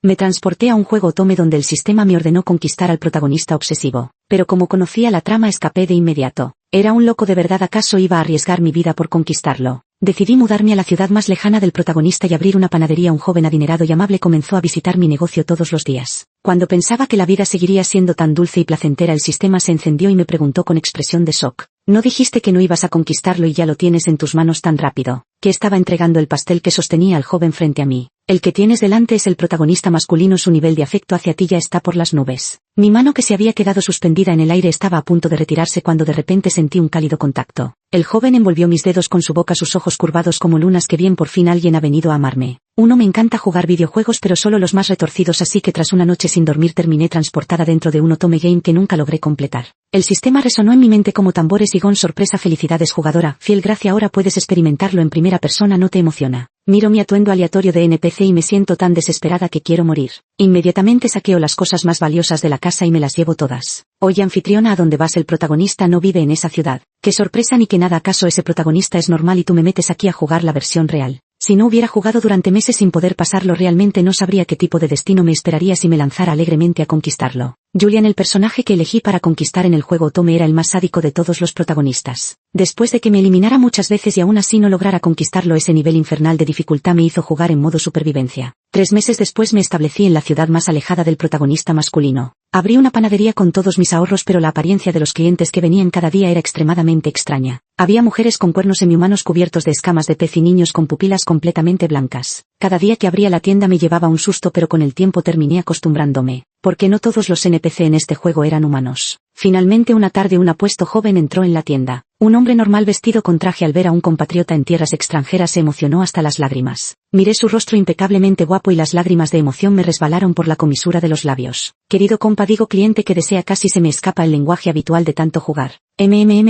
Me transporté a un juego Otome donde el sistema me ordenó conquistar al protagonista obsesivo. Pero como conocía la trama escapé de inmediato. ¿Era un loco de verdad? ¿Acaso iba a arriesgar mi vida por conquistarlo? Decidí mudarme a la ciudad más lejana del protagonista y abrir una panadería. Un joven adinerado y amable comenzó a visitar mi negocio todos los días. Cuando pensaba que la vida seguiría siendo tan dulce y placentera, el sistema se encendió y me preguntó con expresión de shock. ¿No dijiste que no ibas a conquistarlo y ya lo tienes en tus manos tan rápido? Que estaba entregando el pastel que sostenía al joven frente a mí. El que tienes delante es el protagonista masculino. Su nivel de afecto hacia ti ya está por las nubes. Mi mano, que se había quedado suspendida en el aire, estaba a punto de retirarse cuando de repente sentí un cálido contacto. El joven envolvió mis dedos con su boca, sus ojos curvados como lunas. Que bien, por fin alguien ha venido a amarme. Me encanta jugar videojuegos, pero solo los más retorcidos, así que tras una noche sin dormir terminé transportada dentro de un Otome game que nunca logré completar. El sistema resonó en mi mente como tambores y gon. Sorpresa, felicidades jugadora, fiel gracia, ahora puedes experimentarlo en primera persona. ¿No te emociona? Miro mi atuendo aleatorio de NPC y me siento tan desesperada que quiero morir. Inmediatamente saqueo las cosas más valiosas de la casa y me las llevo todas. Oye, anfitriona, ¿a dónde vas? El protagonista no vive en esa ciudad. Qué sorpresa ni que nada. ¿Acaso ese protagonista es normal y tú me metes aquí a jugar la versión real? Si no hubiera jugado durante meses sin poder pasarlo, realmente no sabría qué tipo de destino me esperaría si me lanzara alegremente a conquistarlo. Julian, el personaje que elegí para conquistar en el juego Otome, era el más sádico de todos los protagonistas. Después de que me eliminara muchas veces y aún así no lograra conquistarlo, ese nivel infernal de dificultad me hizo jugar en modo supervivencia. 3 meses después me establecí en la ciudad más alejada del protagonista masculino. Abrí una panadería con todos mis ahorros, pero la apariencia de los clientes que venían cada día era extremadamente extraña. Había mujeres con cuernos semihumanos cubiertos de escamas de pez y niños con pupilas completamente blancas. Cada día que abría la tienda me llevaba un susto, pero con el tiempo terminé acostumbrándome, porque no todos los NPC en este juego eran humanos. Finalmente una tarde un apuesto joven entró en la tienda. Un hombre normal vestido con traje, al ver a un compatriota en tierras extranjeras, se emocionó hasta las lágrimas. Miré su rostro impecablemente guapo y las lágrimas de emoción me resbalaron por la comisura de los labios. Querido compa, digo cliente que desea, casi se me escapa el lenguaje habitual de tanto jugar.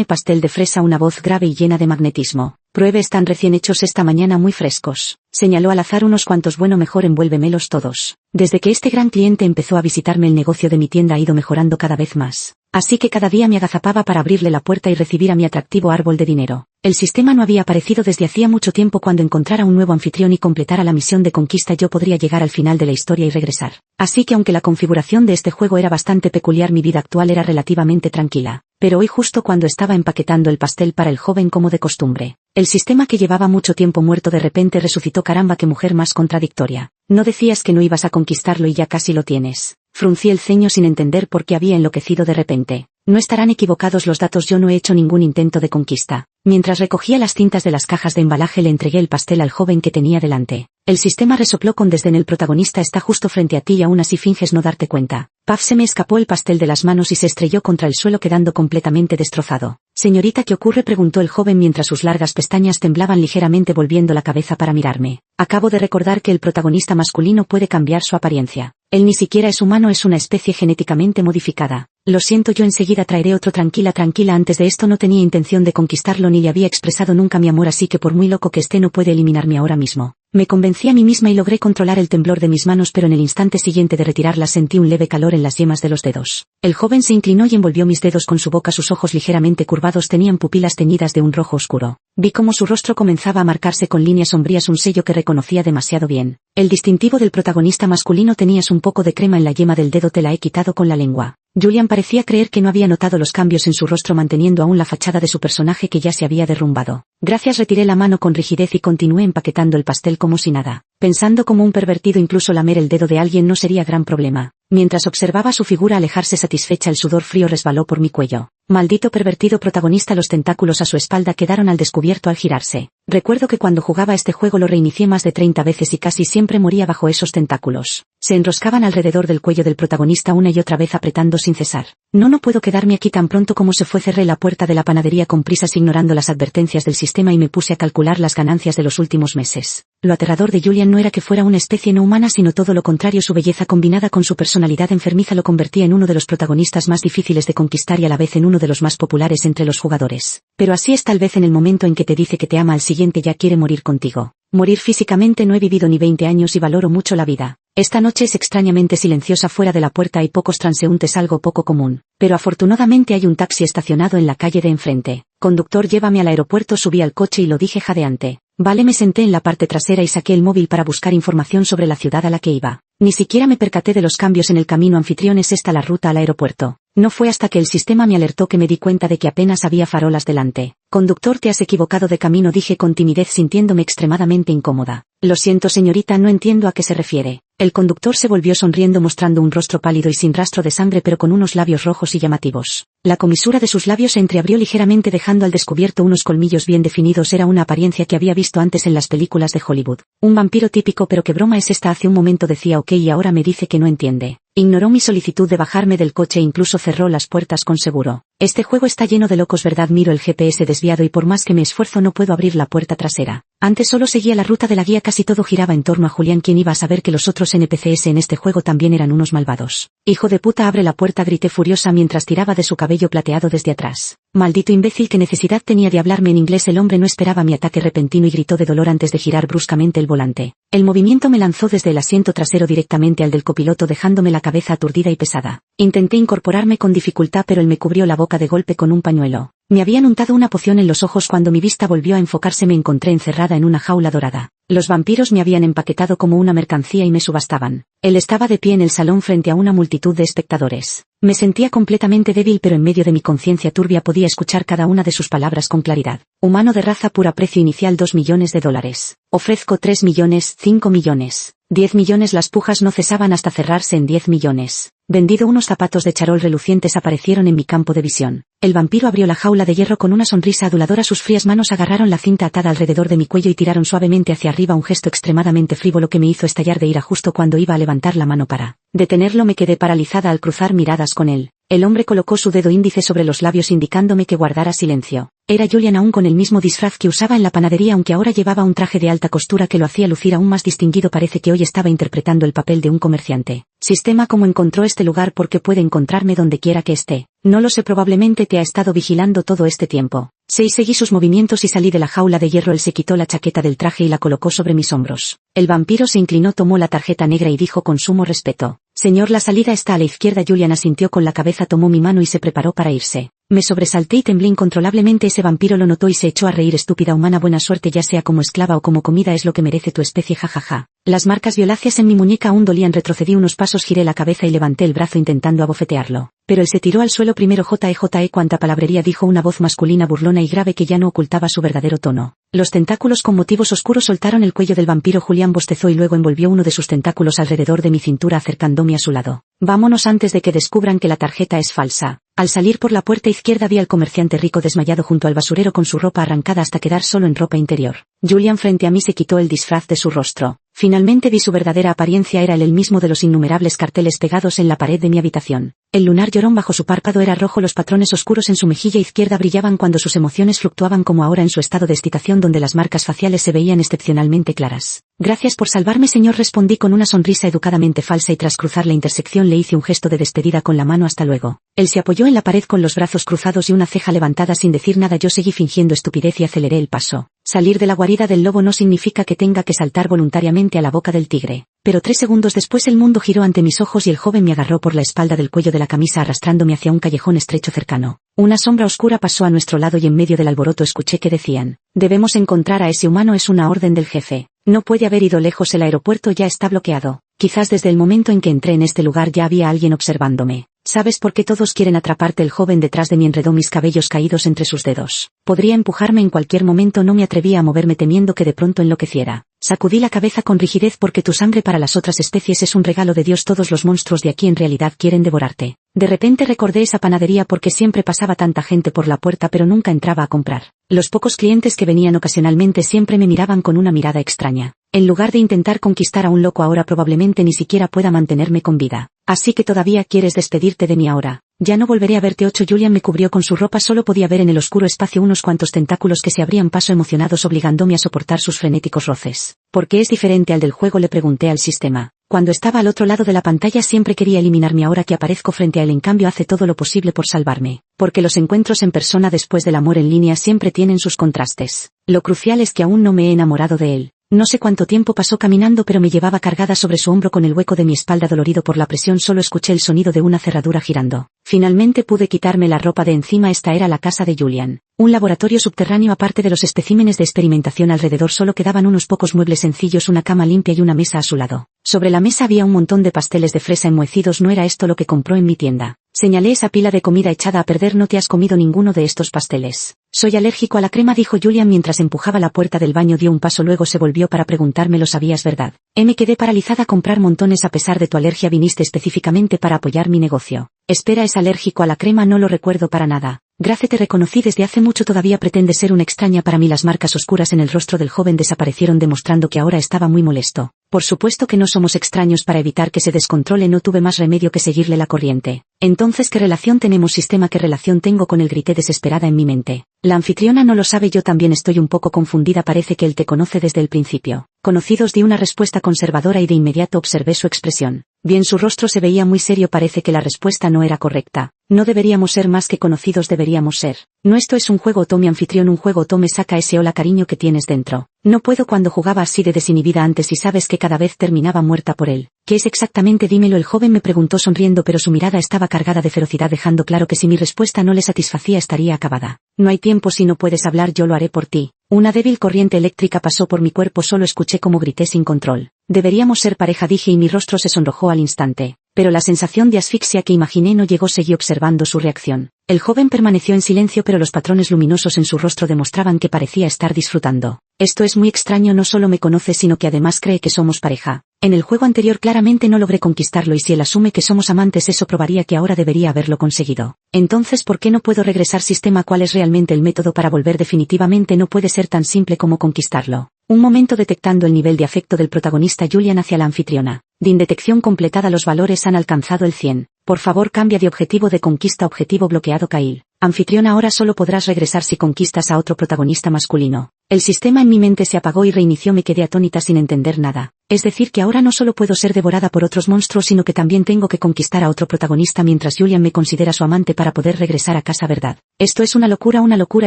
Pastel de fresa, una voz grave y llena de magnetismo. Pruebe, están recién hechos esta mañana, muy frescos. Señaló al azar unos cuantos. Bueno, mejor envuélvemelos todos. Desde que este gran cliente empezó a visitarme, el negocio de mi tienda ha ido mejorando cada vez más. Así que cada día me agazapaba para abrirle la puerta y recibir a mi atractivo árbol de dinero. El sistema no había aparecido desde hacía mucho tiempo. Cuando encontrara un nuevo anfitrión y completara la misión de conquista, yo podría llegar al final de la historia y regresar. Así que aunque la configuración de este juego era bastante peculiar, mi vida actual era relativamente tranquila. Pero hoy, justo cuando estaba empaquetando el pastel para el joven como de costumbre, el sistema, que llevaba mucho tiempo muerto, de repente resucitó. Caramba, qué mujer más contradictoria. ¿No decías que no ibas a conquistarlo y ya casi lo tienes? Fruncí el ceño sin entender por qué había enloquecido de repente. No estarán equivocados los datos, yo no he hecho ningún intento de conquista. Mientras recogía las cintas de las cajas de embalaje, le entregué el pastel al joven que tenía delante. El sistema resopló con desdén. El protagonista está justo frente a ti y aún así finges no darte cuenta. Paf, se me escapó el pastel de las manos y se estrelló contra el suelo, quedando completamente destrozado. Señorita, ¿qué ocurre?, preguntó el joven mientras sus largas pestañas temblaban ligeramente, volviendo la cabeza para mirarme. Acabo de recordar que el protagonista masculino puede cambiar su apariencia. Él ni siquiera es humano, es una especie genéticamente modificada. Lo siento, yo enseguida traeré otro. Tranquila, antes de esto no tenía intención de conquistarlo ni le había expresado nunca mi amor, así que por muy loco que esté no puede eliminarme ahora mismo. Me convencí a mí misma y logré controlar el temblor de mis manos, pero en el instante siguiente de retirarlas sentí un leve calor en las yemas de los dedos. El joven se inclinó y envolvió mis dedos con su boca. Sus ojos ligeramente curvados tenían pupilas teñidas de un rojo oscuro. Vi cómo su rostro comenzaba a marcarse con líneas sombrías, un sello que reconocía demasiado bien. El distintivo del protagonista masculino: tenías un poco de crema en la yema del dedo, te la he quitado con la lengua. Julian parecía creer que no había notado los cambios en su rostro, manteniendo aún la fachada de su personaje que ya se había derrumbado. Gracias, retiré la mano con rigidez y continué empaquetando el pastel como si nada. Pensando como un pervertido, incluso lamer el dedo de alguien no sería gran problema. Mientras observaba su figura alejarse satisfecha, el sudor frío resbaló por mi cuello. Maldito pervertido protagonista, los tentáculos a su espalda quedaron al descubierto al girarse. Recuerdo que cuando jugaba este juego lo reinicié más de 30 veces y casi siempre moría bajo esos tentáculos. Se enroscaban alrededor del cuello del protagonista una y otra vez, apretando sin cesar. No puedo quedarme aquí. Tan pronto como se fue, cerré la puerta de la panadería con prisas, ignorando las advertencias del sistema, y me puse a calcular las ganancias de los últimos meses. Lo aterrador de Julian no era que fuera una especie no humana, sino todo lo contrario. Su belleza combinada con su personalidad enfermiza lo convertía en uno de los protagonistas más difíciles de conquistar y a la vez en uno de los más populares entre los jugadores. Pero así es tal vez en el momento en que te dice que te ama, al siguiente ya quiere morir contigo. Morir físicamente. No he vivido ni 20 años y valoro mucho la vida. Esta noche es extrañamente silenciosa. Fuera de la puerta hay pocos transeúntes, algo poco común. Pero afortunadamente hay un taxi estacionado en la calle de enfrente. Conductor, llévame al aeropuerto. Subí al coche y lo dije jadeante. Vale, me senté en la parte trasera y saqué el móvil para buscar información sobre la ciudad a la que iba. Ni siquiera me percaté de los cambios en el camino anfitrión, es esta la ruta al aeropuerto. No fue hasta que el sistema me alertó que me di cuenta de que apenas había farolas delante. Conductor, te has equivocado de camino, dije con timidez sintiéndome extremadamente incómoda. Lo siento señorita, no entiendo a qué se refiere. El conductor se volvió sonriendo mostrando un rostro pálido y sin rastro de sangre pero con unos labios rojos y llamativos. La comisura de sus labios se entreabrió ligeramente dejando al descubierto unos colmillos bien definidos. Era una apariencia que había visto antes en las películas de Hollywood. Un vampiro típico. Pero qué broma es esta, hace un momento decía ok y ahora me dice que no entiende. Ignoró mi solicitud de bajarme del coche e incluso cerró las puertas con seguro. Este juego está lleno de locos, ¿verdad? Miro el GPS desviado y por más que me esfuerzo no puedo abrir la puerta trasera. Antes solo seguía la ruta de la guía, casi todo giraba en torno a Julián. ¿Quién iba a saber que los otros NPCs en este juego también eran unos malvados? Hijo de puta, abre la puerta, grité furiosa mientras tiraba de su cabello plateado desde atrás. Maldito imbécil, ¿qué necesidad tenía de hablarme en inglés? El hombre no esperaba mi ataque repentino y gritó de dolor antes de girar bruscamente el volante. El movimiento me lanzó desde el asiento trasero directamente al del copiloto dejándome la cabeza aturdida y pesada. Intenté incorporarme con dificultad pero él me cubrió la boca de golpe con un pañuelo. Me habían untado una poción en los ojos. Cuando mi vista volvió a enfocarse me encontré encerrada en una jaula dorada. Los vampiros me habían empaquetado como una mercancía y me subastaban. Él estaba de pie en el salón frente a una multitud de espectadores. Me sentía completamente débil pero en medio de mi conciencia turbia podía escuchar cada una de sus palabras con claridad. Humano de raza pura, precio inicial $2 millones. Ofrezco 3 millones, 5 millones. 10 millones. Las pujas no cesaban hasta cerrarse en 10 millones. Vendido. Unos zapatos de charol relucientes aparecieron en mi campo de visión. El vampiro abrió la jaula de hierro con una sonrisa aduladora. Sus frías manos agarraron la cinta atada alrededor de mi cuello y tiraron suavemente hacia arriba, un gesto extremadamente frívolo que me hizo estallar de ira justo cuando iba a levantar la mano para detenerlo. Me quedé paralizada al cruzar miradas con él. El hombre colocó su dedo índice sobre los labios indicándome que guardara silencio. Era Julian, aún con el mismo disfraz que usaba en la panadería, aunque ahora llevaba un traje de alta costura que lo hacía lucir aún más distinguido. Parece que hoy estaba interpretando el papel de un comerciante. Sistema, ¿cómo encontró este lugar? ¿Por qué puede encontrarme donde quiera que esté? No lo sé, probablemente te ha estado vigilando todo este tiempo. Seguí sus movimientos y salí de la jaula de hierro. Él se quitó la chaqueta del traje y la colocó sobre mis hombros. El vampiro se inclinó, tomó la tarjeta negra y dijo con sumo respeto: Señor, la salida está a la izquierda. Julian asintió con la cabeza, tomó mi mano y se preparó para irse. Me sobresalté y temblé incontrolablemente. Ese vampiro lo notó y se echó a reír. Estúpida humana, buena suerte, ya sea como esclava o como comida, es lo que merece tu especie, jajaja. Las marcas violáceas en mi muñeca aún dolían. Retrocedí unos pasos, giré la cabeza y levanté el brazo intentando abofetearlo. Pero él se tiró al suelo primero. Jeje, cuánta palabrería, dijo una voz masculina burlona y grave que ya no ocultaba su verdadero tono. Los tentáculos con motivos oscuros soltaron el cuello del vampiro. Julián bostezó y luego envolvió uno de sus tentáculos alrededor de mi cintura acercándome a su lado. Vámonos antes de que descubran que la tarjeta es falsa. Al salir por la puerta izquierda vi al comerciante rico desmayado junto al basurero con su ropa arrancada hasta quedar solo en ropa interior. Julian frente a mí se quitó el disfraz de su rostro. Finalmente vi su verdadera apariencia, era él, el mismo de los innumerables carteles pegados en la pared de mi habitación. El lunar llorón bajo su párpado era rojo, los patrones oscuros en su mejilla izquierda brillaban cuando sus emociones fluctuaban como ahora en su estado de excitación donde las marcas faciales se veían excepcionalmente claras. Gracias por salvarme, señor, respondí con una sonrisa educadamente falsa y tras cruzar la intersección le hice un gesto de despedida con la mano. Hasta luego. Él se apoyó en la pared con los brazos cruzados y una ceja levantada sin decir nada. Yo seguí fingiendo estupidez y aceleré el paso. Salir de la guarida del lobo no significa que tenga que saltar voluntariamente a la boca del tigre. Pero 3 segundos después el mundo giró ante mis ojos y el joven me agarró por la espalda del cuello de la camisa arrastrándome hacia un callejón estrecho cercano. Una sombra oscura pasó a nuestro lado y en medio del alboroto escuché que decían: debemos encontrar a ese humano, es una orden del jefe. No puede haber ido lejos, el aeropuerto ya está bloqueado. Quizás desde el momento en que entré en este lugar ya había alguien observándome. ¿Sabes por qué todos quieren atraparte? El joven detrás de mí enredó mis cabellos caídos entre sus dedos. Podría empujarme en cualquier momento, no me atrevía a moverme temiendo que de pronto enloqueciera. Sacudí la cabeza con rigidez porque tu sangre para las otras especies es un regalo de Dios. Todos los monstruos de aquí en realidad quieren devorarte. De repente recordé esa panadería porque siempre pasaba tanta gente por la puerta pero nunca entraba a comprar. Los pocos clientes que venían ocasionalmente siempre me miraban con una mirada extraña. En lugar de intentar conquistar a un loco ahora probablemente ni siquiera pueda mantenerme con vida. Así que todavía quieres despedirte de mí ahora. Ya no volveré a verte. Julian me cubrió con su ropa, solo podía ver en el oscuro espacio unos cuantos tentáculos que se abrían paso emocionados obligándome a soportar sus frenéticos roces. ¿Por qué es diferente al del juego?, le pregunté al sistema. Cuando estaba al otro lado de la pantalla siempre quería eliminarme, ahora que aparezco frente a él en cambio hace todo lo posible por salvarme. Porque los encuentros en persona después del amor en línea siempre tienen sus contrastes. Lo crucial es que aún no me he enamorado de él. No sé cuánto tiempo pasó caminando, pero me llevaba cargada sobre su hombro con el hueco de mi espalda dolorido por la presión. Solo escuché el sonido de una cerradura girando. Finalmente pude quitarme la ropa de encima. Esta era la casa de Julian. Un laboratorio subterráneo. Aparte de los especímenes de experimentación alrededor solo quedaban unos pocos muebles sencillos, una cama limpia y una mesa a su lado. Sobre la mesa había un montón de pasteles de fresa enmohecidos. No era esto lo que compró en mi tienda. Señalé esa pila de comida echada a perder. No te has comido ninguno de estos pasteles. Soy alérgico a la crema, dijo Julian mientras empujaba la puerta del baño. Dio un paso, luego se volvió para preguntarme, ¿lo sabías, verdad? Me quedé paralizada. A comprar montones a pesar de tu alergia. Viniste específicamente para apoyar mi negocio. Espera, ¿es alérgico a la crema? No lo recuerdo para nada. Grace, te reconocí desde hace mucho. Todavía pretende ser una extraña para mí. Las marcas oscuras en el rostro del joven desaparecieron, demostrando que ahora estaba muy molesto. Por supuesto que no somos extraños. Para evitar que se descontrole no tuve más remedio que seguirle la corriente. Entonces, ¿qué relación tenemos? Sistema, ¿qué relación tengo con él? Grité desesperada en mi mente. La anfitriona no lo sabe. Yo también estoy un poco confundida. Parece que él te conoce desde el principio. Conocidos, di una respuesta conservadora y de inmediato observé su expresión. Bien, su rostro se veía muy serio. Parece que la respuesta no era correcta. No deberíamos ser más que conocidos, deberíamos ser. No, esto es un juego, Otto. Mi anfitrión, un juego, Otto. Me saca ese hola cariño que tienes dentro. No puedo cuando jugaba así de desinhibida antes y sabes que cada vez terminaba muerta por él. ¿Qué es exactamente? Dímelo. El joven me preguntó sonriendo, pero su mirada estaba cargada de ferocidad, dejando claro que si mi respuesta no le satisfacía estaría acabada. No hay tiempo. Si no puedes hablar, yo lo haré por ti. Una débil corriente eléctrica pasó por mi cuerpo. Solo escuché cómo grité sin control. Deberíamos ser pareja, dije, y mi rostro se sonrojó al instante. Pero la sensación de asfixia que imaginé no llegó. Seguí observando su reacción. El joven permaneció en silencio, pero los patrones luminosos en su rostro demostraban que parecía estar disfrutando. Esto es muy extraño. No solo me conoce, sino que además cree que somos pareja. En el juego anterior claramente no logré conquistarlo, y si él asume que somos amantes, eso probaría que ahora debería haberlo conseguido. Entonces, ¿por qué no puedo regresar? Sistema, ¿cuál es realmente el método para volver? Definitivamente no puede ser tan simple como conquistarlo. Un momento, detectando el nivel de afecto del protagonista Julian hacia la anfitriona. DIN detección completada. Los valores han alcanzado el 100. Por favor, cambia de objetivo de conquista. Objetivo bloqueado. Kyle. Anfitriona, ahora solo podrás regresar si conquistas a otro protagonista masculino. El sistema en mi mente se apagó y reinició. Me quedé atónita sin entender nada. Es decir, que ahora no solo puedo ser devorada por otros monstruos, sino que también tengo que conquistar a otro protagonista mientras Julian me considera su amante para poder regresar a casa, ¿verdad? Esto es una locura, una locura.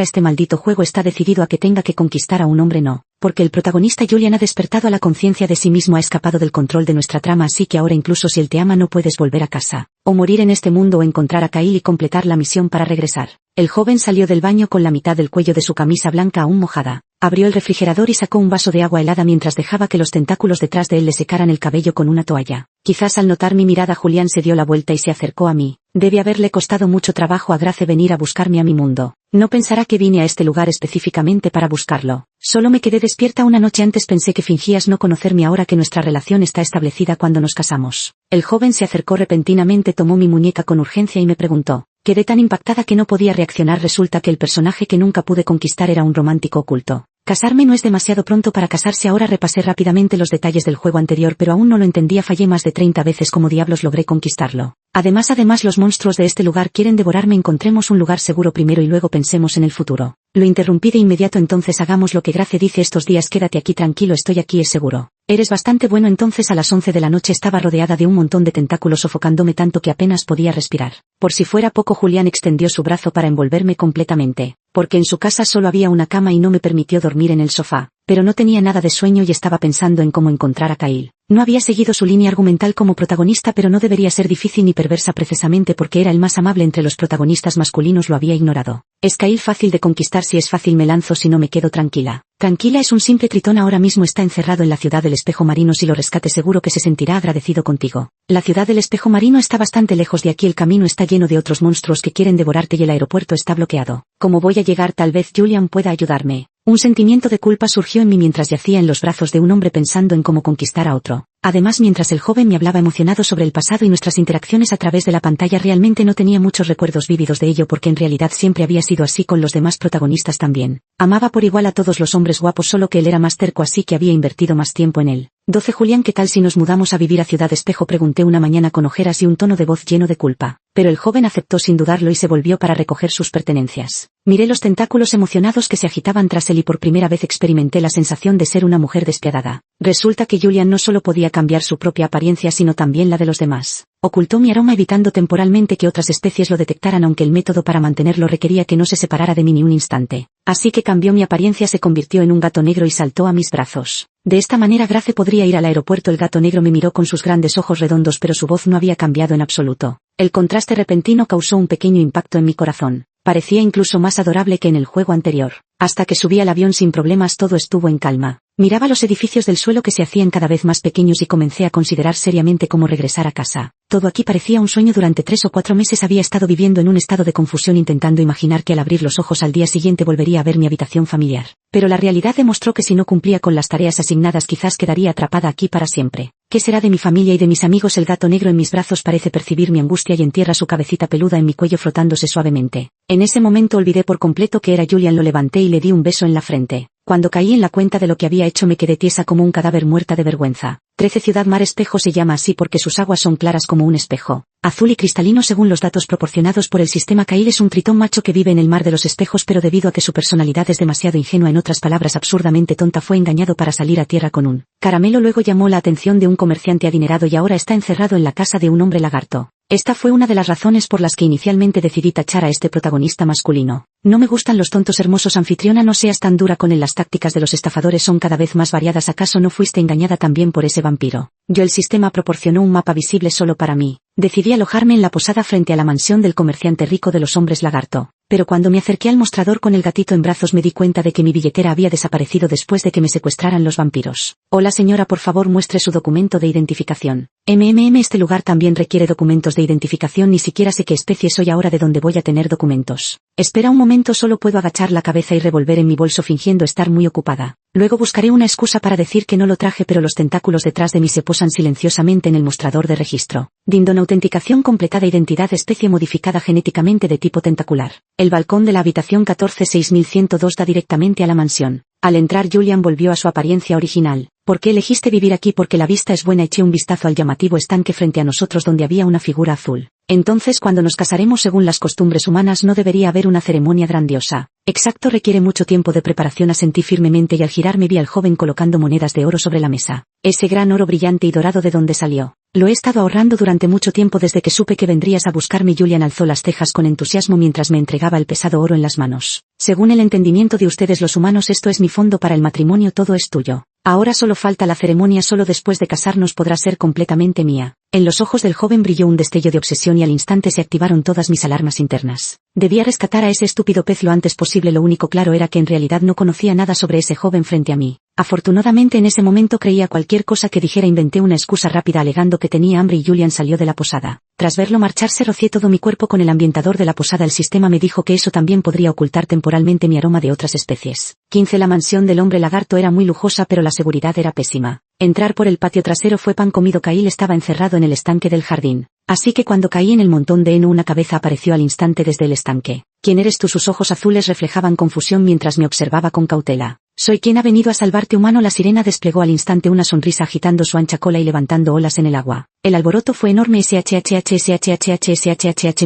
Este maldito juego está decidido a que tenga que conquistar a un hombre. No. Porque el protagonista Julian ha despertado a la conciencia de sí mismo, ha escapado del control de nuestra trama, así que ahora incluso si él te ama no puedes volver a casa. O morir en este mundo o encontrar a Kyle y completar la misión para regresar. El joven salió del baño con la mitad del cuello de su camisa blanca aún mojada. Abrió el refrigerador y sacó un vaso de agua helada mientras dejaba que los tentáculos detrás de él le secaran el cabello con una toalla. Quizás al notar mi mirada, Julián se dio la vuelta y se acercó a mí. Debe haberle costado mucho trabajo a Grace venir a buscarme a mi mundo. No pensará que vine a este lugar específicamente para buscarlo. Solo me quedé despierta una noche antes. Pensé que fingías no conocerme ahora que nuestra relación está establecida cuando nos casamos. El joven se acercó repentinamente, tomó mi muñeca con urgencia y me preguntó. Quedé tan impactada que no podía reaccionar. Resulta que el personaje que nunca pude conquistar era un romántico oculto. Casarme no es demasiado pronto para casarse. Ahora repasé rápidamente los detalles del juego anterior, pero aún no lo entendía. Fallé más de 30 veces. ¿Cómo diablos logré conquistarlo? Además los monstruos de este lugar quieren devorarme. Encontremos un lugar seguro primero y luego pensemos en el futuro. Lo interrumpí de inmediato. Entonces hagamos lo que Grace dice estos días. Quédate aquí tranquilo, estoy aquí, es seguro. Eres bastante bueno. Entonces a las 11 de la noche estaba rodeada de un montón de tentáculos sofocándome tanto que apenas podía respirar. Por si fuera poco, Julián extendió su brazo para envolverme completamente. Porque en su casa solo había una cama y no me permitió dormir en el sofá. Pero no tenía nada de sueño y estaba pensando en cómo encontrar a Kyle. No había seguido su línea argumental como protagonista, pero no debería ser difícil ni perversa precisamente porque era el más amable entre los protagonistas masculinos. Lo había ignorado. ¿Es Kyle fácil de conquistar? Si es fácil me lanzo, si no me quedo tranquila. Tranquila, es un simple tritón. Ahora mismo está encerrado en la ciudad del espejo marino. Si lo rescate seguro que se sentirá agradecido contigo. La ciudad del espejo marino está bastante lejos de aquí. El camino está lleno de otros monstruos que quieren devorarte y el aeropuerto está bloqueado. ¿Cómo voy a llegar? Tal vez Julian pueda ayudarme. Un sentimiento de culpa surgió en mí mientras yacía en los brazos de un hombre pensando en cómo conquistar a otro. Además, mientras el joven me hablaba emocionado sobre el pasado y nuestras interacciones a través de la pantalla, realmente no tenía muchos recuerdos vívidos de ello porque en realidad siempre había sido así con los demás protagonistas también. Amaba por igual a todos los hombres guapos, solo que él era más terco, así que había invertido más tiempo en él. 12 Julián, ¿qué tal si nos mudamos a vivir a Ciudad Espejo? Pregunté una mañana con ojeras y un tono de voz lleno de culpa. Pero el joven aceptó sin dudarlo y se volvió para recoger sus pertenencias. Miré los tentáculos emocionados que se agitaban tras él y por primera vez experimenté la sensación de ser una mujer despiadada. Resulta que Julian no solo podía cambiar su propia apariencia sino también la de los demás. Ocultó mi aroma evitando temporalmente que otras especies lo detectaran, aunque el método para mantenerlo requería que no se separara de mí ni un instante. Así que cambió mi apariencia, se convirtió en un gato negro y saltó a mis brazos. De esta manera Grace podría ir al aeropuerto. El gato negro me miró con sus grandes ojos redondos, pero su voz no había cambiado en absoluto. El contraste repentino causó un pequeño impacto en mi corazón. Parecía incluso más adorable que en el juego anterior. Hasta que subí al avión sin problemas todo estuvo en calma. Miraba los edificios del suelo que se hacían cada vez más pequeños y comencé a considerar seriamente cómo regresar a casa. Todo aquí parecía un sueño. Durante 3 o 4 meses había estado viviendo en un estado de confusión, intentando imaginar que al abrir los ojos al día siguiente volvería a ver mi habitación familiar. Pero la realidad demostró que si no cumplía con las tareas asignadas quizás quedaría atrapada aquí para siempre. ¿Qué será de mi familia y de mis amigos? El gato negro en mis brazos parece percibir mi angustia y entierra su cabecita peluda en mi cuello frotándose suavemente. En ese momento olvidé por completo que era Julian. Lo levanté y le di un beso en la frente. Cuando caí en la cuenta de lo que había hecho me quedé tiesa como un cadáver, muerta de vergüenza. 13 Ciudad Mar Espejo se llama así porque sus aguas son claras como un espejo, azul y cristalino según los datos proporcionados por el sistema. Kyle es un tritón macho que vive en el mar de los espejos, pero debido a que su personalidad es demasiado ingenua, en otras palabras absurdamente tonta, fue engañado para salir a tierra con un caramelo. Luego llamó la atención de un comerciante adinerado y ahora está encerrado en la casa de un hombre lagarto. Esta fue una de las razones por las que inicialmente decidí tachar a este protagonista masculino. No me gustan los tontos hermosos. Anfitriona, no seas tan dura con él. Las tácticas de los estafadores son cada vez más variadas. ¿Acaso no fuiste engañada también por ese vampiro? El sistema proporcionó un mapa visible solo para mí. Decidí alojarme en la posada frente a la mansión del comerciante rico de los hombres lagarto. Pero cuando me acerqué al mostrador con el gatito en brazos me di cuenta de que mi billetera había desaparecido después de que me secuestraran los vampiros. Hola señora, por favor muestre su documento de identificación. Este lugar también requiere documentos de identificación. Ni siquiera sé qué especie soy ahora, de dónde voy a tener documentos. Espera un momento, solo puedo agachar la cabeza y revolver en mi bolso fingiendo estar muy ocupada. Luego buscaré una excusa para decir que no lo traje, pero los tentáculos detrás de mí se posan silenciosamente en el mostrador de registro. Dindon, autenticación completada, identidad especie modificada genéticamente de tipo tentacular. El balcón de la habitación 14-6102 da directamente a la mansión. Al entrar Julian volvió a su apariencia original. ¿Por qué elegiste vivir aquí? Porque la vista es buena. Eché un vistazo al llamativo estanque frente a nosotros donde había una figura azul. Entonces, cuando nos casaremos según las costumbres humanas, no debería haber una ceremonia grandiosa. Exacto, requiere mucho tiempo de preparación. Asentí firmemente y al girarme vi al joven colocando monedas de oro sobre la mesa. Ese gran oro brillante y dorado, ¿de dónde salió? Lo he estado ahorrando durante mucho tiempo, desde que supe que vendrías a buscarme. Julian alzó las cejas con entusiasmo mientras me entregaba el pesado oro en las manos. Según el entendimiento de ustedes los humanos, esto es mi fondo para el matrimonio, todo es tuyo. Ahora solo falta la ceremonia, solo después de casarnos podrá ser completamente mía. En los ojos del joven brilló un destello de obsesión y al instante se activaron todas mis alarmas internas. Debía rescatar a ese estúpido pez lo antes posible. Lo único claro era que en realidad no conocía nada sobre ese joven frente a mí. Afortunadamente en ese momento creía cualquier cosa que dijera. Inventé una excusa rápida alegando que tenía hambre y Julian salió de la posada. Tras verlo marcharse rocié todo mi cuerpo con el ambientador de la posada. El sistema me dijo que eso también podría ocultar temporalmente mi aroma de otras especies. 15 La mansión del hombre lagarto era muy lujosa, pero la seguridad era pésima. Entrar por el patio trasero fue pan comido. Kyle estaba encerrado en el estanque del jardín. Así que cuando caí en el montón de heno, una cabeza apareció al instante desde el estanque. ¿Quién eres tú? Sus ojos azules reflejaban confusión mientras me observaba con cautela. Soy quien ha venido a salvarte, humano. La sirena desplegó al instante una sonrisa agitando su ancha cola y levantando olas en el agua. El alboroto fue enorme.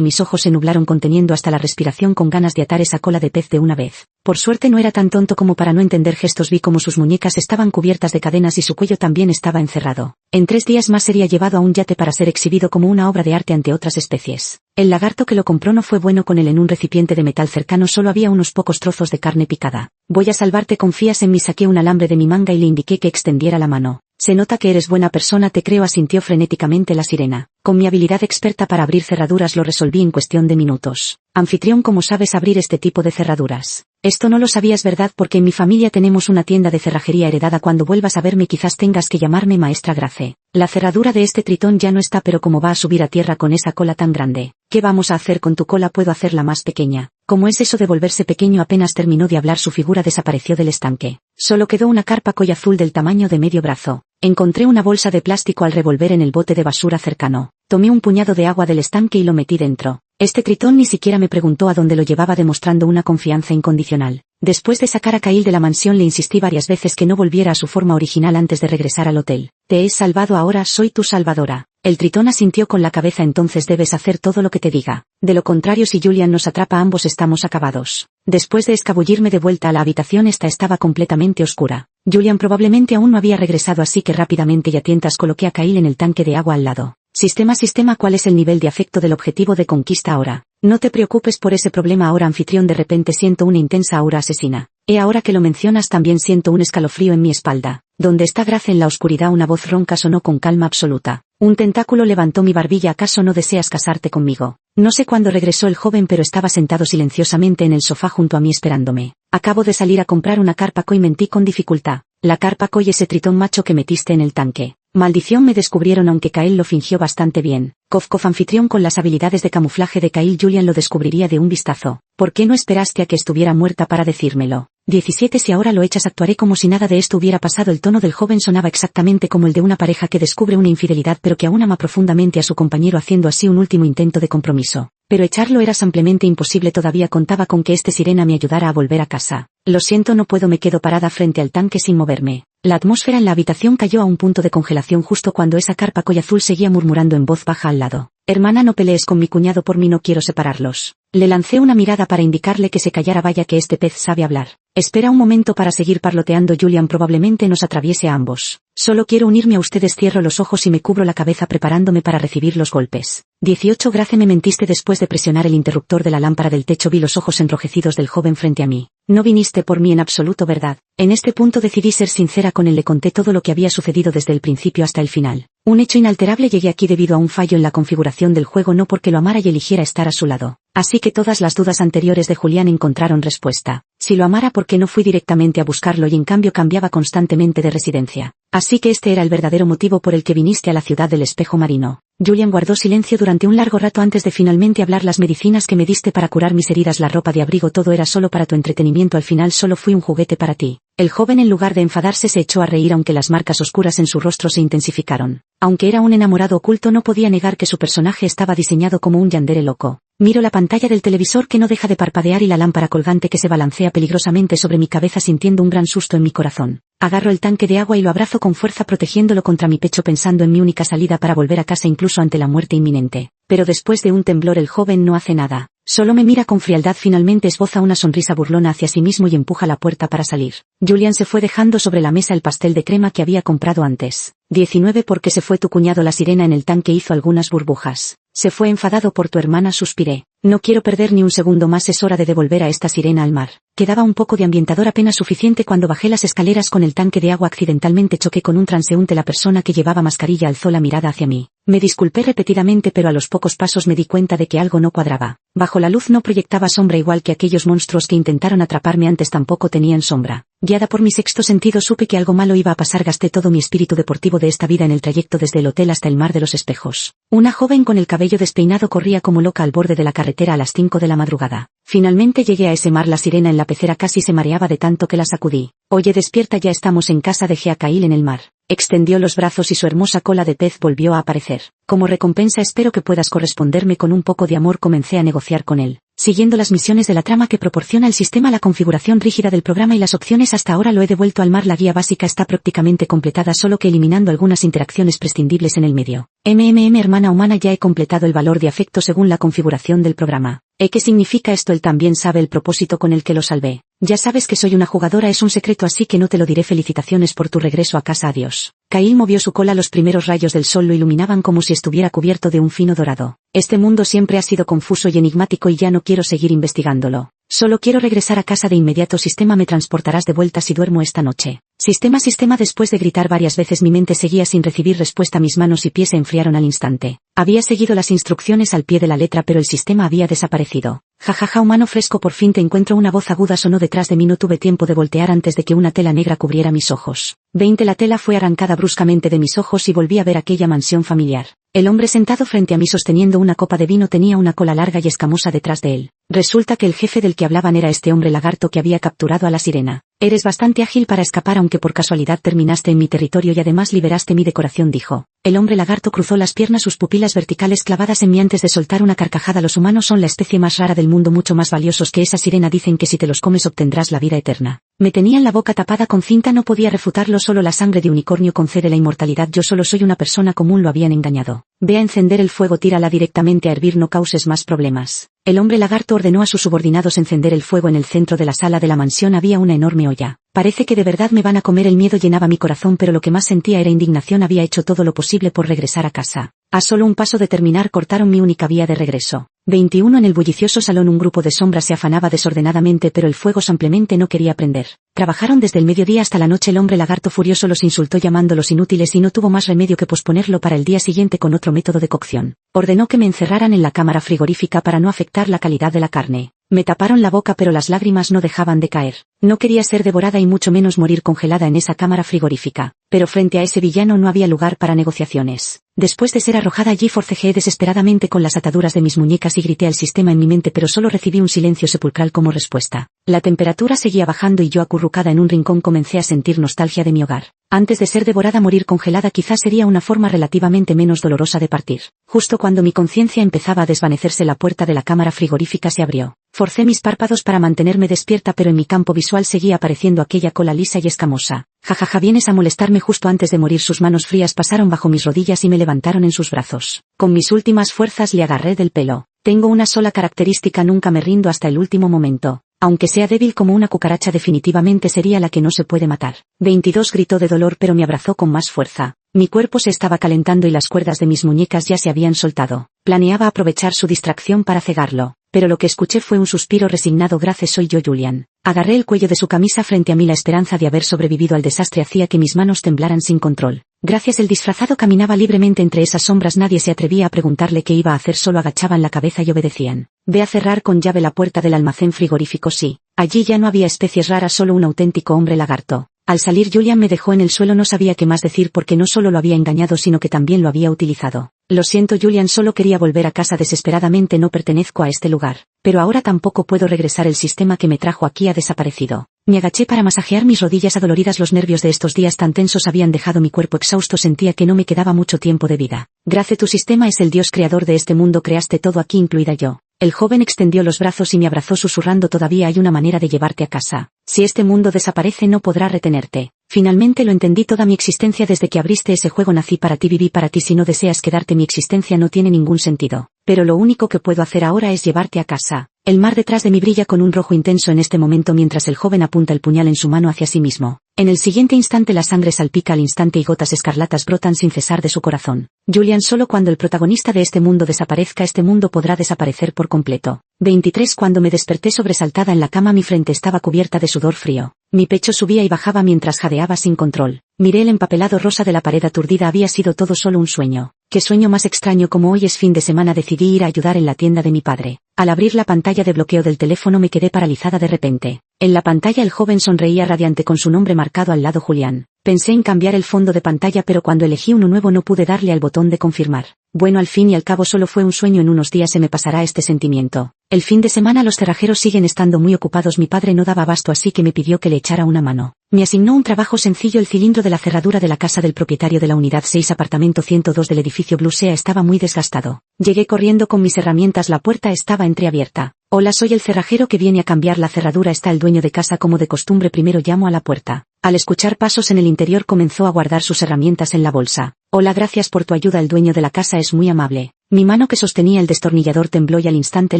Mis ojos se nublaron conteniendo hasta la respiración con ganas de atar esa cola de pez de una vez. Por suerte no era tan tonto como para no entender gestos. Vi como sus muñecas estaban cubiertas de cadenas y su cuello también estaba encerrado. En 3 días más sería llevado a un yate para ser exhibido como una obra de arte ante otras especies. El lagarto que lo compró no fue bueno con él. En un recipiente de metal cercano solo había unos pocos trozos de carne picada. Voy a salvarte, ¿confías en mí? Saqué un alambre de mi manga y le indiqué que extendiera la mano. Se nota que eres buena persona, te creo, asintió frenéticamente la sirena. Con mi habilidad experta para abrir cerraduras lo resolví en cuestión de minutos. Anfitrión, ¿cómo sabes abrir este tipo de cerraduras? Esto no lo sabías, ¿verdad? Porque en mi familia tenemos una tienda de cerrajería heredada. Cuando vuelvas a verme quizás tengas que llamarme maestra Grace. La cerradura de este tritón ya no está, pero ¿cómo va a subir a tierra con esa cola tan grande? ¿Qué vamos a hacer con tu cola? Puedo hacerla más pequeña. ¿Cómo es eso de volverse pequeño? Apenas terminó de hablar su figura desapareció del estanque. Solo quedó una carpa colla azul del tamaño de medio brazo. Encontré una bolsa de plástico al revolver en el bote de basura cercano. Tomé un puñado de agua del estanque y lo metí dentro. Este tritón ni siquiera me preguntó a dónde lo llevaba, demostrando una confianza incondicional. Después de sacar a Kyle de la mansión le insistí varias veces que no volviera a su forma original antes de regresar al hotel. Te he salvado, ahora soy tu salvadora. El tritón asintió con la cabeza. Entonces debes hacer todo lo que te diga. De lo contrario, si Julian nos atrapa, ambos estamos acabados. Después de escabullirme de vuelta a la habitación, esta estaba completamente oscura. Julian probablemente aún no había regresado, así que rápidamente y a tientas coloqué a Kyle en el tanque de agua al lado. Sistema, ¿cuál es el nivel de afecto del objetivo de conquista ahora? No te preocupes por ese problema ahora, anfitrión. De repente siento una intensa aura asesina. Ahora que lo mencionas también siento un escalofrío en mi espalda. ¿Dónde está Grace? En la oscuridad una voz ronca sonó con calma absoluta. Un tentáculo levantó mi barbilla. ¿Acaso no deseas casarte conmigo? No sé cuándo regresó el joven, pero estaba sentado silenciosamente en el sofá junto a mí esperándome. Acabo de salir a comprar una carpa koi, mentí con dificultad. La carpa koi, ese tritón macho que metiste en el tanque. Maldición, me descubrieron, aunque Kyle lo fingió bastante bien. Cof anfitrión, con las habilidades de camuflaje de Kyle, Julian lo descubriría de un vistazo. ¿Por qué no esperaste a que estuviera muerta para decírmelo? 17. Si ahora lo echas, actuaré como si nada de esto hubiera pasado. El tono del joven sonaba exactamente como el de una pareja que descubre una infidelidad pero que aún ama profundamente a su compañero, haciendo así un último intento de compromiso. Pero echarlo era simplemente imposible. Todavía contaba con que sirena me ayudara a volver a casa. Lo siento, no puedo. Me quedo parada frente al tanque sin moverme. La atmósfera en la habitación cayó a un punto de congelación justo cuando esa carpa koi azul seguía murmurando en voz baja al lado. Hermana, no pelees con mi cuñado por mí, no quiero separarlos. Le lancé una mirada para indicarle que se callara. Vaya que este pez sabe hablar. Espera un momento para seguir parloteando, Julian, probablemente nos atraviese a ambos. Solo quiero unirme a ustedes. Cierro los ojos y me cubro la cabeza preparándome para recibir los golpes. 18. Grace, me mentiste. Después de presionar el interruptor de la lámpara del techo vi los ojos enrojecidos del joven frente a mí. No viniste por mí en absoluto, ¿verdad? En este punto decidí ser sincera con él. Le conté todo lo que había sucedido desde el principio hasta el final. Un hecho inalterable. Llegué aquí debido a un fallo en la configuración del juego, no porque lo amara y eligiera estar a su lado. Así que todas las dudas anteriores de Julián encontraron respuesta. Si lo amara, ¿por qué no fui directamente a buscarlo? Y en cambio cambiaba constantemente de residencia. Así que este era el verdadero motivo por el que viniste a la ciudad del espejo marino. Julian guardó silencio durante un largo rato antes de finalmente hablar. Las medicinas que me diste para curar mis heridas, la ropa de abrigo, todo era solo para tu entretenimiento. Al final solo fui un juguete para ti. El joven, en lugar de enfadarse, se echó a reír, aunque las marcas oscuras en su rostro se intensificaron. Aunque era un enamorado oculto, no podía negar que su personaje estaba diseñado como un yandere loco. Miro la pantalla del televisor que no deja de parpadear y la lámpara colgante que se balancea peligrosamente sobre mi cabeza, sintiendo un gran susto en mi corazón. Agarro el tanque de agua y lo abrazo con fuerza, protegiéndolo contra mi pecho, pensando en mi única salida para volver a casa incluso ante la muerte inminente. Pero después de un temblor el joven no hace nada. Solo me mira con frialdad. Finalmente esboza una sonrisa burlona hacia sí mismo y empuja la puerta para salir. Julian se fue dejando sobre la mesa el pastel de crema que había comprado antes. 19. ¿Por qué se fue tu cuñado? La sirena en el tanque hizo algunas burbujas. Se fue enfadado por tu hermana, suspiré. No quiero perder ni un segundo más, es hora de devolver a esta sirena al mar. Quedaba un poco de ambientador, apenas suficiente. Cuando bajé las escaleras con el tanque de agua accidentalmente choqué con un transeúnte. La persona que llevaba mascarilla alzó la mirada hacia mí. Me disculpé repetidamente, pero a los pocos pasos me di cuenta de que algo no cuadraba. Bajo la luz no proyectaba sombra, igual que aquellos monstruos que intentaron atraparme antes tampoco tenían sombra. Guiada por mi sexto sentido supe que algo malo iba a pasar. Gasté todo mi espíritu deportivo de esta vida en el trayecto desde el hotel hasta el mar de los espejos. Una joven con el cabello despeinado corría como loca al borde de la carretera a las 5 de la madrugada. Finalmente llegué a ese mar. La sirena en la pecera casi se mareaba de tanto que la sacudí. Oye, despierta, ya estamos en casa. Dejé a Kyle en el mar. Extendió los brazos y su hermosa cola de pez volvió a aparecer. Como recompensa espero que puedas corresponderme con un poco de amor. Comencé a negociar con él. Siguiendo las misiones de la trama que proporciona el sistema, la configuración rígida del programa y las opciones, hasta ahora lo he devuelto al mar. La guía básica está prácticamente completada, solo que eliminando algunas interacciones prescindibles en el medio. Hermana humana, ya he completado el valor de afecto según la configuración del programa. ¿Qué significa esto? Él también sabe el propósito con el que lo salvé. Ya sabes que soy una jugadora, es un secreto, así que no te lo diré. Felicitaciones por tu regreso a casa, adiós. Kyle movió su cola. Los primeros rayos del sol lo iluminaban como si estuviera cubierto de un fino dorado. Este mundo siempre ha sido confuso y enigmático y ya no quiero seguir investigándolo. Solo quiero regresar a casa de inmediato. Sistema, me transportarás de vuelta si duermo esta noche. Sistema. Después de gritar varias veces mi mente seguía sin recibir respuesta. Mis manos y pies se enfriaron al instante. Había seguido las instrucciones al pie de la letra, pero el sistema había desaparecido. Jajaja, humano fresco, por fin te encuentro. Una voz aguda sonó detrás de mí. No tuve tiempo de voltear antes de que una tela negra cubriera mis ojos. 20. La tela fue arrancada bruscamente de mis ojos y volví a ver aquella mansión familiar. El hombre sentado frente a mí sosteniendo una copa de vino tenía una cola larga y escamosa detrás de él. Resulta que el jefe del que hablaban era este hombre lagarto que había capturado a la sirena. Eres bastante ágil para escapar, aunque por casualidad terminaste en mi territorio y además liberaste mi decoración, dijo. El hombre lagarto cruzó las piernas, sus pupilas verticales clavadas en mí antes de soltar una carcajada. Los humanos son la especie más rara del mundo, mucho más valiosos que esa sirena. Dicen que si te los comes obtendrás la vida eterna. Me tenían la boca tapada con cinta, no podía refutarlo. Solo la sangre de unicornio concede la inmortalidad. Yo solo soy una persona común, lo habían engañado. Ve a encender el fuego, tírala directamente a hervir, no causes más problemas. El hombre lagarto ordenó a sus subordinados encender el fuego. En el centro de la sala de la mansión había una enorme olla. Parece que de verdad me van a comer. El miedo llenaba mi corazón, pero lo que más sentía era indignación. Había hecho todo lo posible por regresar a casa. A solo un paso de terminar cortaron mi única vía de regreso. 21 En el bullicioso salón un grupo de sombras se afanaba desordenadamente pero el fuego simplemente no quería prender. Trabajaron desde el mediodía hasta la noche. El hombre lagarto furioso los insultó llamándolos inútiles y no tuvo más remedio que posponerlo para el día siguiente con otro método de cocción. Ordenó que me encerraran en la cámara frigorífica para no afectar la calidad de la carne. Me taparon la boca pero las lágrimas no dejaban de caer. No quería ser devorada y mucho menos morir congelada en esa cámara frigorífica. Pero frente a ese villano no había lugar para negociaciones. Después de ser arrojada allí forcejeé desesperadamente con las ataduras de mis muñecas y grité al sistema en mi mente pero solo recibí un silencio sepulcral como respuesta. La temperatura seguía bajando y yo acurrucada en un rincón comencé a sentir nostalgia de mi hogar. Antes de ser devorada morir congelada quizás sería una forma relativamente menos dolorosa de partir. Justo cuando mi conciencia empezaba a desvanecerse la puerta de la cámara frigorífica se abrió. Forcé mis párpados para mantenerme despierta pero en mi campo visual seguía apareciendo aquella cola lisa y escamosa. Jajaja, vienes a molestarme justo antes de morir. Sus manos frías pasaron bajo mis rodillas y me levantaron en sus brazos. Con mis últimas fuerzas le agarré del pelo. Tengo una sola característica: nunca me rindo hasta el último momento. Aunque sea débil como una cucaracha, definitivamente sería la que no se puede matar. 22 Gritó de dolor pero me abrazó con más fuerza. Mi cuerpo se estaba calentando y las cuerdas de mis muñecas ya se habían soltado. Planeaba aprovechar su distracción para cegarlo. Pero lo que escuché fue un suspiro resignado. Gracias, soy yo, Julian. Agarré el cuello de su camisa frente a mí. La esperanza de haber sobrevivido al desastre hacía que mis manos temblaran sin control. Gracias. El disfrazado caminaba libremente entre esas sombras. Nadie se atrevía a preguntarle qué iba a hacer, solo agachaban la cabeza y obedecían. Ve a cerrar con llave la puerta del almacén frigorífico. Sí. Allí ya no había especies raras, solo un auténtico hombre lagarto. Al salir Julian me dejó en el suelo. No sabía qué más decir porque no solo lo había engañado sino que también lo había utilizado. Lo siento, Julian, solo quería volver a casa desesperadamente. No pertenezco a este lugar. Pero ahora tampoco puedo regresar. El sistema que me trajo aquí ha desaparecido. Me agaché para masajear mis rodillas adoloridas. Los nervios de estos días tan tensos habían dejado mi cuerpo exhausto. Sentía que no me quedaba mucho tiempo de vida. Gracias, tu sistema es el dios creador de este mundo. Creaste todo aquí, incluida yo. El joven extendió los brazos y me abrazó susurrando: todavía hay una manera de llevarte a casa. Si este mundo desaparece no podrá retenerte. Finalmente lo entendí. Toda mi existencia desde que abriste ese juego nací para ti, viví para ti. Si no deseas quedarte mi existencia no tiene ningún sentido. Pero lo único que puedo hacer ahora es llevarte a casa. El mar detrás de mí brilla con un rojo intenso en este momento mientras el joven apunta el puñal en su mano hacia sí mismo. En el siguiente instante la sangre salpica al instante y gotas escarlatas brotan sin cesar de su corazón. Julian, solo cuando el protagonista de este mundo desaparezca este mundo podrá desaparecer por completo. 23 Cuando me desperté sobresaltada en la cama mi frente estaba cubierta de sudor frío. Mi pecho subía y bajaba mientras jadeaba sin control. Miré el empapelado rosa de la pared aturdida. Había sido todo solo un sueño. Qué sueño más extraño. Como hoy es fin de semana decidí ir a ayudar en la tienda de mi padre. Al abrir la pantalla de bloqueo del teléfono me quedé paralizada de repente. En la pantalla el joven sonreía radiante con su nombre marcado al lado: Julián. Pensé en cambiar el fondo de pantalla pero cuando elegí uno nuevo no pude darle al botón de confirmar. Bueno, al fin y al cabo solo fue un sueño. En unos días se me pasará este sentimiento. El fin de semana los cerrajeros siguen estando muy ocupados. Mi padre no daba abasto así que me pidió que le echara una mano. Me asignó un trabajo sencillo: el cilindro de la cerradura de la casa del propietario de la unidad 6 apartamento 102 del edificio Blue Sea estaba muy desgastado. Llegué corriendo con mis herramientas. La puerta estaba entreabierta. Hola, soy el cerrajero que viene a cambiar la cerradura. Está el dueño de casa como de costumbre. Primero llamo a la puerta. Al escuchar pasos en el interior comenzó a guardar sus herramientas en la bolsa. Hola, gracias por tu ayuda. El dueño de la casa es muy amable. Mi mano que sostenía el destornillador tembló y al instante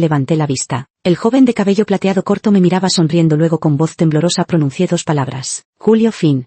levanté la vista. El joven de cabello plateado corto me miraba sonriendo. Luego con voz temblorosa pronuncié dos palabras: Julio Finn.